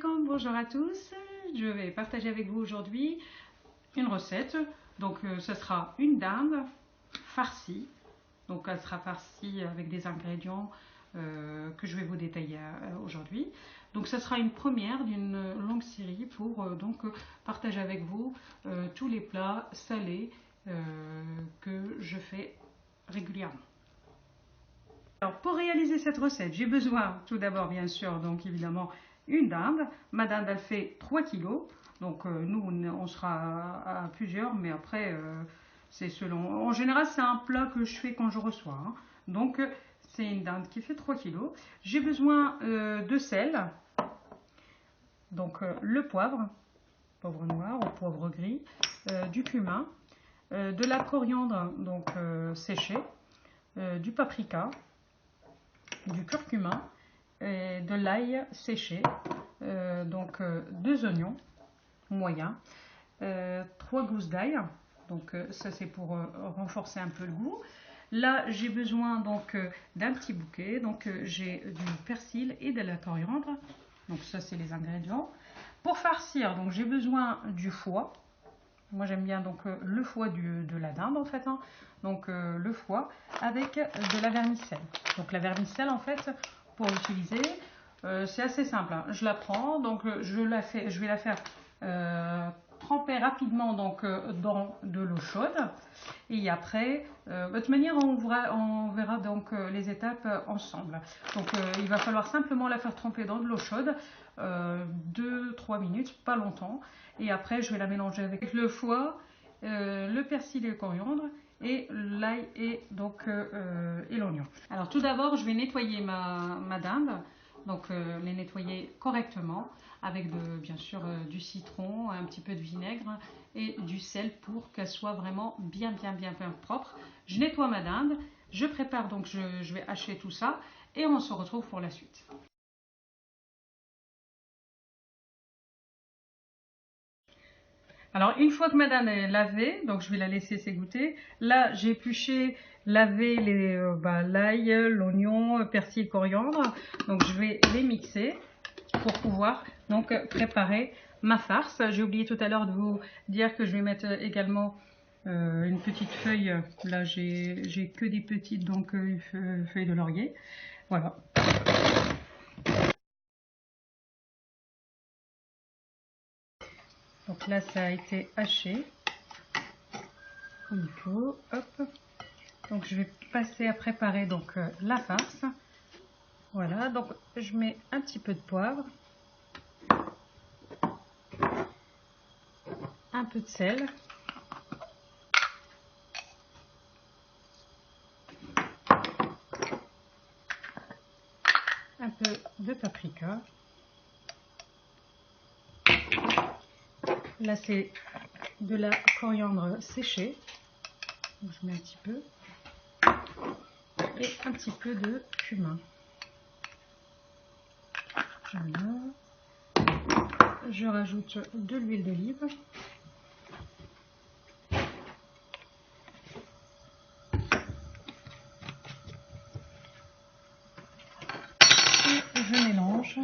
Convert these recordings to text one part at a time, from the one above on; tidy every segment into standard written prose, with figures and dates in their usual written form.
Bonjour à tous, je vais partager avec vous aujourd'hui une recette. Donc ce sera une dinde farcie. Donc elle sera farcie avec des ingrédients que je vais vous détailler aujourd'hui. Donc ce sera une première d'une longue série pour partager avec vous tous les plats salés que je fais régulièrement. Alors pour réaliser cette recette, j'ai besoin tout d'abord bien sûr donc évidemment une dinde. Ma dinde elle fait 3 kg. Donc nous on sera à plusieurs, mais après c'est selon. En général c'est un plat que je fais quand je reçois. Hein. Donc c'est une dinde qui fait 3 kg. J'ai besoin de sel, donc le poivre noir ou poivre gris, du cumin, de la coriandre donc séchée, du paprika, du curcuma, et de l'ail séché, donc 2 oignons moyens, 3 gousses d'ail, donc ça c'est pour renforcer un peu le goût. Là j'ai besoin donc d'un petit bouquet, donc j'ai du persil et de la coriandre, donc ça c'est les ingrédients. Pour farcir, donc j'ai besoin du foie. Moi j'aime bien donc le foie de la dinde en fait, hein. Donc le foie avec de la vermicelle. Donc la vermicelle en fait pour l'utiliser c'est assez simple, hein. Je la prends, donc je vais la faire tremper rapidement donc dans de l'eau chaude et après de toute manière on verra donc les étapes ensemble. Donc il va falloir simplement la faire tremper dans de l'eau chaude 2-3 minutes, pas longtemps, et après je vais la mélanger avec le foie, le persil et le coriandre et l'ail et donc et l'oignon. Alors tout d'abord je vais nettoyer ma dinde, donc les nettoyer correctement avec bien sûr du citron, un petit peu de vinaigre et du sel pour qu'elle soit vraiment bien propre. Je nettoie ma dinde, je prépare donc je vais hacher tout ça et on se retrouve pour la suite. Alors une fois que ma dinde est lavée, donc je vais la laisser s'égoutter. Là j'ai épluché, lavé l'ail, l'oignon, persil, coriandre. Donc je vais les mixer pour pouvoir donc préparer ma farce. J'ai oublié tout à l'heure de vous dire que je vais mettre également une petite feuille. Là j'ai que des petites donc feuilles de laurier. Voilà. Donc là ça a été haché comme il faut. Hop. Donc je vais passer à préparer donc la farce. Voilà, donc je mets un petit peu de poivre, un peu de sel, un peu de paprika. Là c'est de la coriandre séchée, donc je mets un petit peu, et un petit peu de cumin. Voilà. Je rajoute de l'huile d'olive. Et je mélange.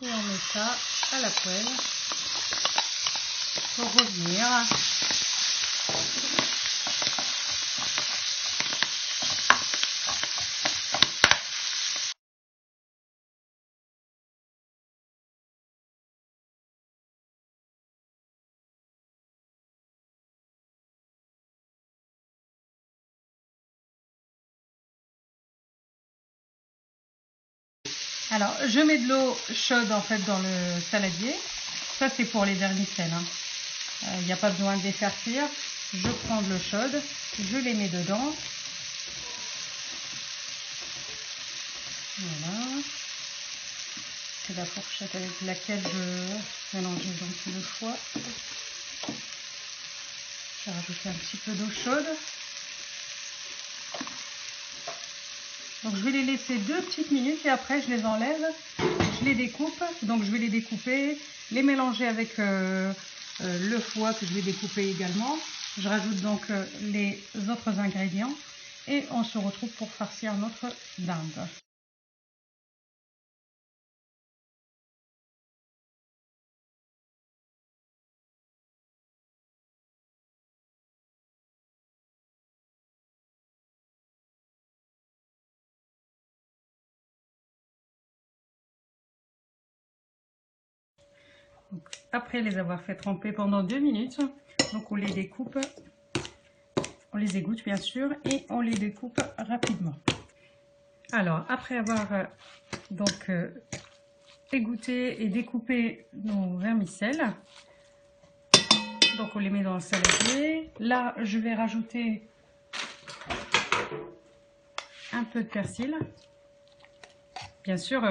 Et on met ça à la poêle pour revenir. Alors, je mets de l'eau chaude en fait dans le saladier. Ça, c'est pour les vermicelles, hein. Il n'y a pas besoin de les faire cuire. Je prends de l'eau chaude, je les mets dedans. Voilà. C'est la fourchette avec laquelle je mélange donc le foie. Je vais rajouter un petit peu d'eau chaude. Donc je vais les laisser 2 petites minutes et après je les enlève, je les découpe. Donc je vais les découper, les mélanger avec le foie que je vais découper également. Je rajoute donc les autres ingrédients et on se retrouve pour farcir notre dinde. Donc, après les avoir fait tremper pendant 2 minutes, donc on les découpe, on les égoutte bien sûr et on les découpe rapidement. Alors après avoir égoutté et découpé nos vermicelles, donc on les met dans le saladier. Là je vais rajouter un peu de persil. Bien sûr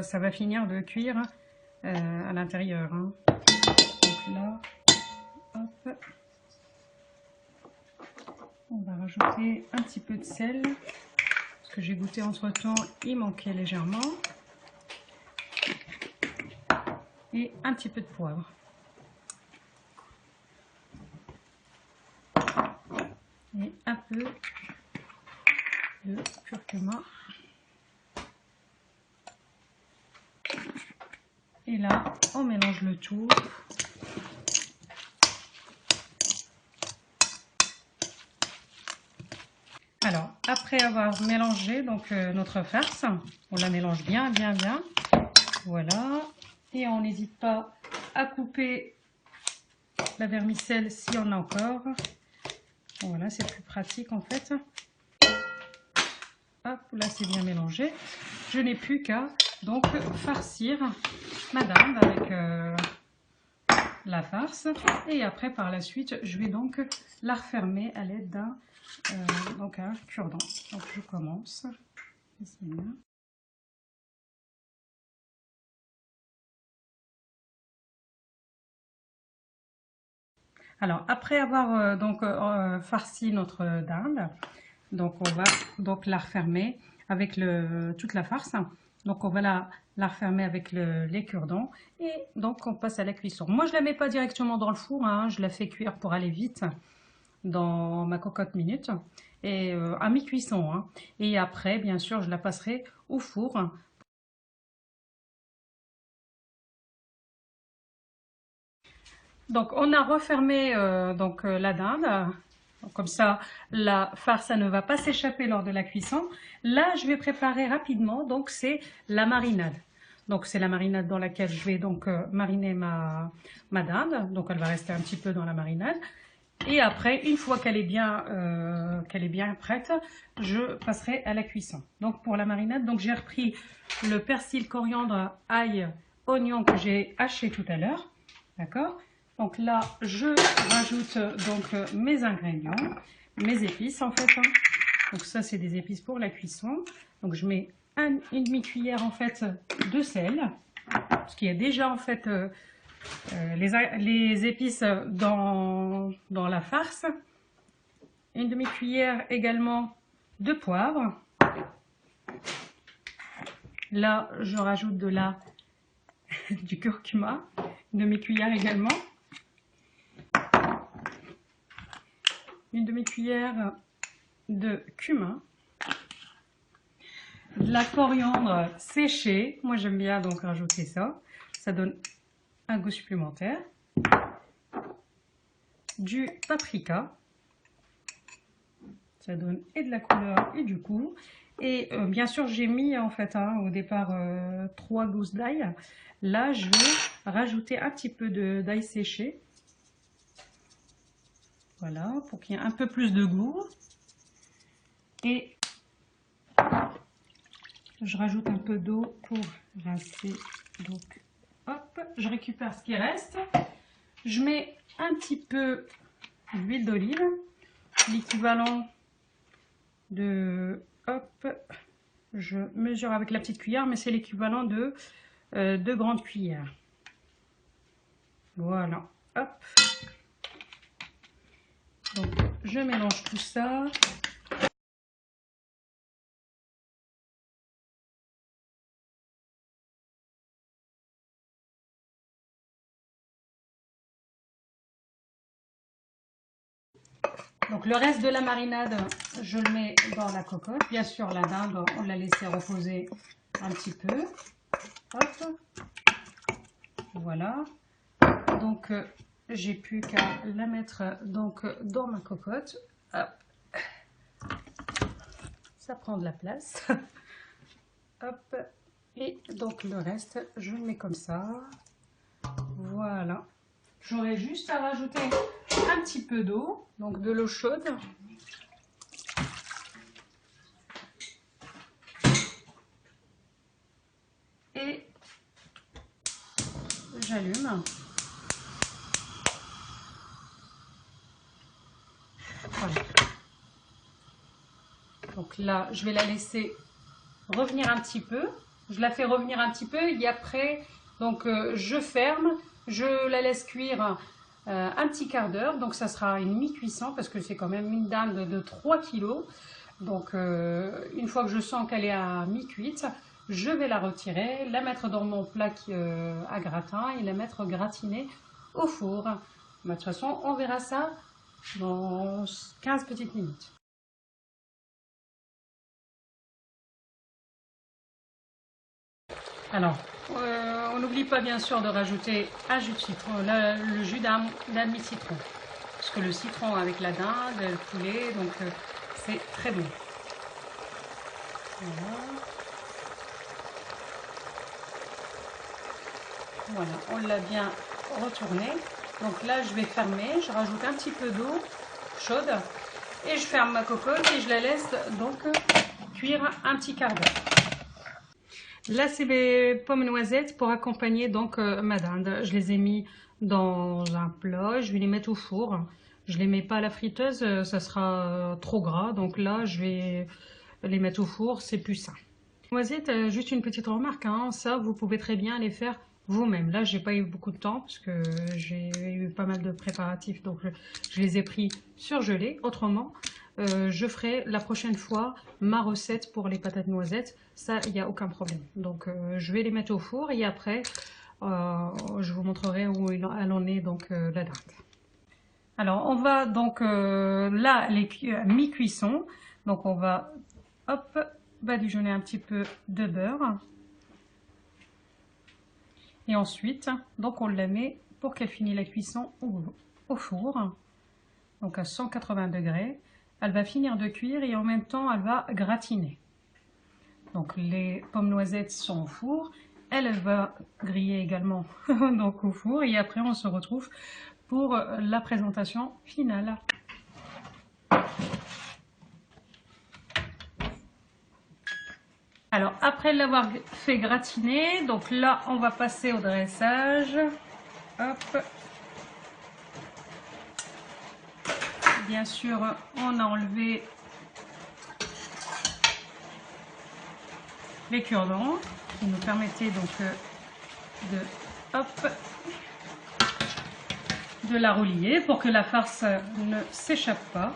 ça va finir de cuire à l'intérieur, hein. Donc là, hop, on va rajouter un petit peu de sel, parce que j'ai goûté entre temps, il manquait légèrement, et un petit peu de poivre. Et un peu de curcuma. Et là, on mélange le tout. Alors, après avoir mélangé donc notre farce, on la mélange bien. Voilà. Et on n'hésite pas à couper la vermicelle s'il y en a encore. Voilà, c'est plus pratique en fait. Hop, là c'est bien mélangé. Je n'ai plus qu'à donc farcir ma dinde avec la farce. Et après, par la suite, je vais donc la refermer à l'aide d'un un cure-dent. Donc je commence. Alors après avoir farci notre dinde, donc on va donc la refermer avec toute la farce. Donc on va la refermer avec les cure-dents et donc on passe à la cuisson. Moi je la mets pas directement dans le four, hein, je la fais cuire pour aller vite dans ma cocotte minute et à mi-cuisson, hein. Et après bien sûr je la passerai au four. Donc on a refermé la dinde. Donc, comme ça la farce ça ne va pas s'échapper lors de la cuisson. Là je vais préparer rapidement, donc c'est la marinade. Donc c'est la marinade dans laquelle je vais donc mariner ma dinde. Donc elle va rester un petit peu dans la marinade. Et après, une fois qu'elle est bien prête, je passerai à la cuisson. Donc pour la marinade, donc j'ai repris le persil, coriandre, ail, oignon que j'ai haché tout à l'heure. D'accord? Donc là, je rajoute donc mes ingrédients, mes épices en fait, hein. Donc ça, c'est des épices pour la cuisson. Donc je mets une demi-cuillère en fait de sel, parce qu'il y a déjà en fait les épices dans la farce. Une demi-cuillère également de poivre. Là, je rajoute du curcuma, une demi-cuillère également. Une demi-cuillère de cumin. De la coriandre séchée. Moi, j'aime bien donc rajouter ça. Ça donne un goût supplémentaire. Du paprika. Ça donne et de la couleur et du goût. Et bien sûr, j'ai mis en fait au départ 3 gousses d'ail. Là, je vais rajouter un petit peu d'ail séché. Voilà, pour qu'il y ait un peu plus de goût. Et je rajoute un peu d'eau pour rincer. Donc, hop, je récupère ce qui reste. Je mets un petit peu d'huile d'olive, l'équivalent de, hop, je mesure avec la petite cuillère, mais c'est l'équivalent de 2 grandes cuillères. Voilà, hop. Donc, je mélange tout ça. Donc le reste de la marinade, je le mets dans la cocotte. Bien sûr, la dinde, on l'a laissé reposer un petit peu. Hop. Voilà. Donc j'ai plus qu'à la mettre donc dans ma cocotte. Hop. Ça prend de la place. Hop. Et donc le reste, je le mets comme ça. Voilà. J'aurai juste à rajouter un petit peu d'eau, donc de l'eau chaude. Et j'allume. Voilà. Donc là, je vais la laisser revenir un petit peu. Je la fais revenir un petit peu et après, donc je ferme, je la laisse cuire un petit quart d'heure. Donc ça sera une mi-cuisson parce que c'est quand même une dinde de 3 kg. Donc une fois que je sens qu'elle est à mi-cuite, je vais la retirer, la mettre dans mon plat à gratin et la mettre gratinée au four. De toute façon, on verra ça dans 15 petites minutes. Alors, on n'oublie pas bien sûr de rajouter un jus de citron, le jus d'un demi-citron. Parce que le citron avec la dinde, le poulet, donc c'est très bon. Voilà. Voilà, on l'a bien retourné. Donc là, je vais fermer, je rajoute un petit peu d'eau chaude et je ferme ma cocotte et je la laisse donc cuire un petit quart d'heure. Là, c'est mes pommes noisettes pour accompagner donc ma dinde. Je les ai mis dans un plat, je vais les mettre au four. Je les mets pas à la friteuse, ça sera trop gras. Donc là, je vais les mettre au four, c'est plus sain. Noisettes, juste une petite remarque, hein, ça vous pouvez très bien les faire vous-même. Là, j'ai pas eu beaucoup de temps parce que j'ai eu pas mal de préparatifs, donc je les ai pris surgelés. Autrement, je ferai la prochaine fois ma recette pour les patates noisettes. Ça, il n'y a aucun problème. Donc, je vais les mettre au four et après, je vous montrerai où elle en est, donc la dinde. Alors, on va donc là, les mi-cuisson. Donc, on va, hop, badigeonner un petit peu de beurre. Et ensuite, donc on la met pour qu'elle finisse la cuisson au four, donc à 180 degrés. Elle va finir de cuire et en même temps, elle va gratiner. Donc les pommes noisettes sont au four. Elle va griller également donc au four. Et après, on se retrouve pour la présentation finale. Alors, après l'avoir fait gratiner, donc là, on va passer au dressage. Hop. Bien sûr, on a enlevé les cure-dents qui nous permettaient donc de la relier pour que la farce ne s'échappe pas.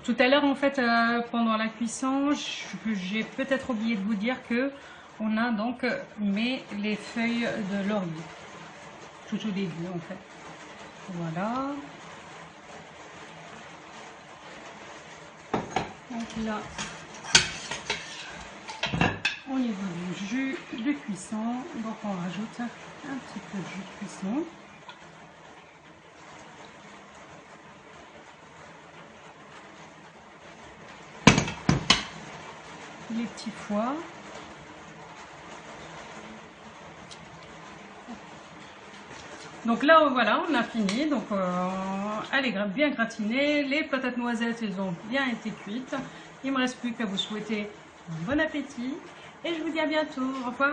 Tout à l'heure, en fait, pendant la cuisson, j'ai peut-être oublié de vous dire que on a donc mis les feuilles de laurier tout au début, en fait. Voilà. Donc là, au niveau du jus de cuisson, donc on rajoute un petit peu de jus de cuisson. Les petits foies. Donc là, voilà, on a fini. Donc, elle est bien gratinée. Les patates noisettes, elles ont bien été cuites. Il ne me reste plus qu'à vous souhaiter un bon appétit. Et je vous dis à bientôt. Au revoir.